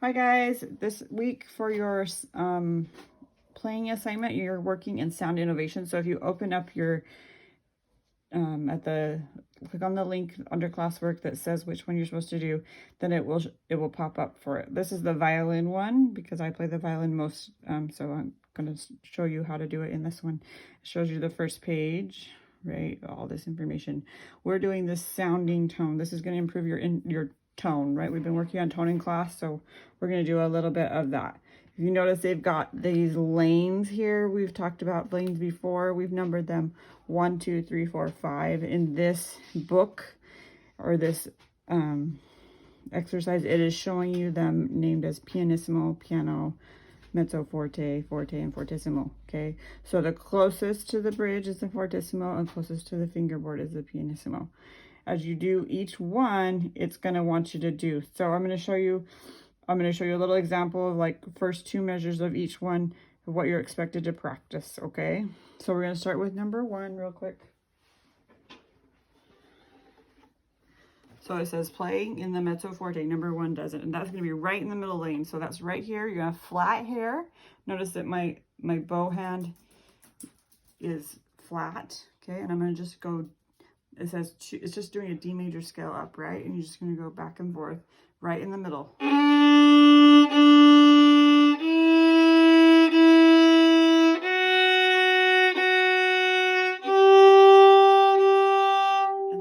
Hi guys, this week for your playing assignment, you're working in sound innovation. So if you open up your, click on the link under classwork that says which one you're supposed to do, then it will pop up for it. This is the violin one because I play the violin most, so I'm going to show you how to do it in this one. It shows you the first page, right? All this information. We're doing this sounding tone. This is going to improve your tone, right? We've been working on tone in class, so we're going to do a little bit of that. If you notice, they've got these lanes here. We've talked about lanes before. We've numbered them 1, 2, 3, 4, 5. In this book or this exercise, it is showing you them named as pianissimo, piano, mezzo forte, forte, and fortissimo. Okay, so the closest to the bridge is the fortissimo, and closest to the fingerboard is the pianissimo. As you do each one, it's going to want you to do. So I'm going to show you a little example of like first two measures of each one of what you're expected to practice, okay? So we're going to start with number 1 real quick. So it says playing in the mezzo forte, number 1 does it, and that's going to be right in the middle lane. So that's right here. You're going to flat here. Notice that my bow hand is flat, okay? And I'm going to just go, it says it's just doing a D major scale up, right? And you're just going to go back and forth right in the middle. And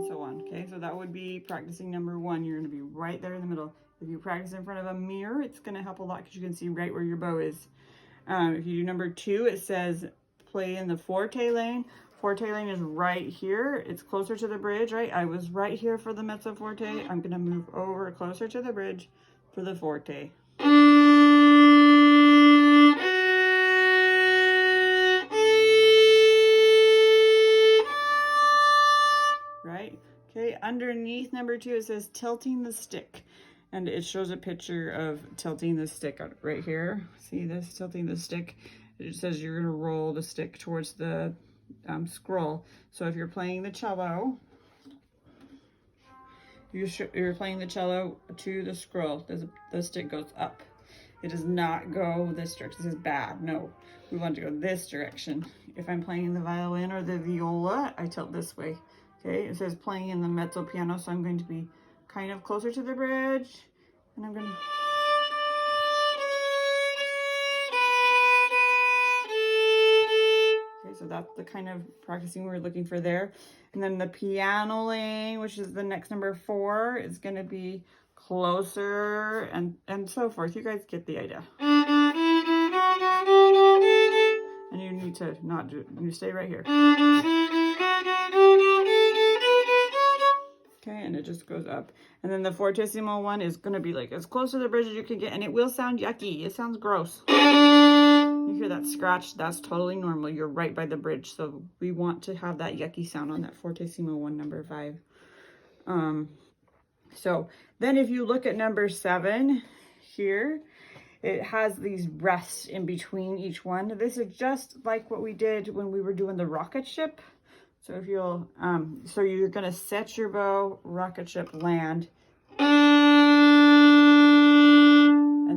so on, okay? So that would be practicing number 1. You're going to be right there in the middle. If you practice in front of a mirror, it's going to help a lot because you can see right where your bow is. If you do number 2, it says play in the forte lane. Forte lane is right here. It's closer to the bridge, right? I was right here for the mezzo forte. I'm going to move over closer to the bridge for the forte. Right? Okay, underneath number 2, it says tilting the stick. And it shows a picture of tilting the stick right here. See this, tilting the stick? It says you're going to roll the stick towards the scroll. So if you're playing the cello, you're playing the cello to the scroll. The stick goes up. It does not go this direction. This is bad. No, we want to go this direction. If I'm playing the violin or the viola, I tilt this way. Okay, it says playing in the mezzo piano, so I'm going to be kind of closer to the bridge, and I'm going to... Okay, so that's the kind of practicing we're looking for there. And then the piano lane, which is the next number 4, is going to be closer and so forth. You guys get the idea. And you need to not do, you stay right here. Okay, and it just goes up. And then the fortissimo one is going to be like as close to the bridge as you can get, and it will sound yucky. It sounds gross. You hear that scratch? That's totally normal. You're right by the bridge, so we want to have that yucky sound on that fortissimo one, number 5. So then if you look at number 7 here, it has these rests in between each one. This is just like what we did when we were doing the rocket ship. So if you'll, so you're gonna set your bow, rocket ship, land, and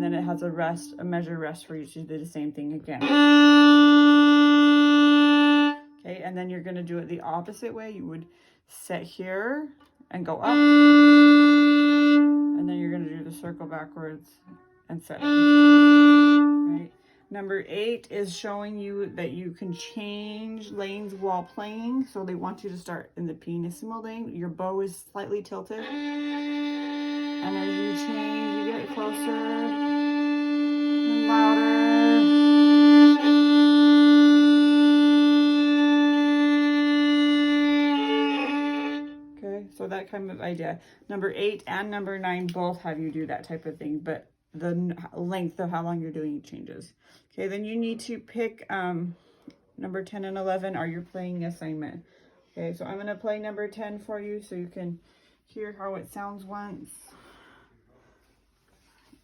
then it has a rest, a measure rest for you to do the same thing again. Okay, and then you're gonna do it the opposite way. You would set here and go up, and then you're gonna do the circle backwards and set it. Right. Number 8 is showing you that you can change lanes while playing. So they want you to start in the pianissimo lane. Your bow is slightly tilted. And as you change, you get closer and louder. Okay, so that kind of idea. Number 8 and number 9 both have you do that type of thing, but the length of how long you're doing it changes. Okay, then you need to pick number 10 and 11 are your playing assignment. Okay, so I'm going to play number 10 for you so you can hear how it sounds once.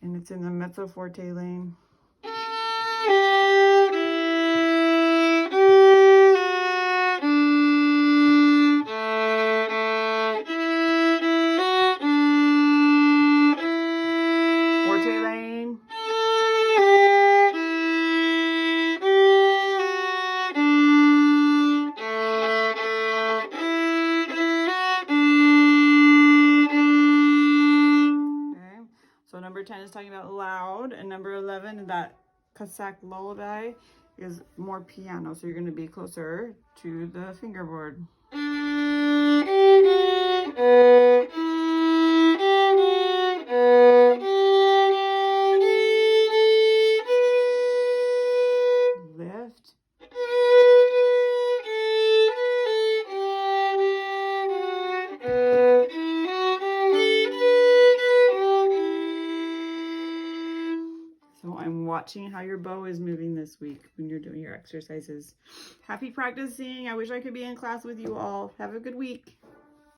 And it's in the mezzo forte lane. Forte lane. 10 is talking about loud, and number 11, that Cossack lullaby, is more piano. So you're going to be closer to the fingerboard. Lift. So I'm watching how your bow is moving this week when you're doing your exercises. Happy practicing. I wish I could be in class with you all. Have a good week.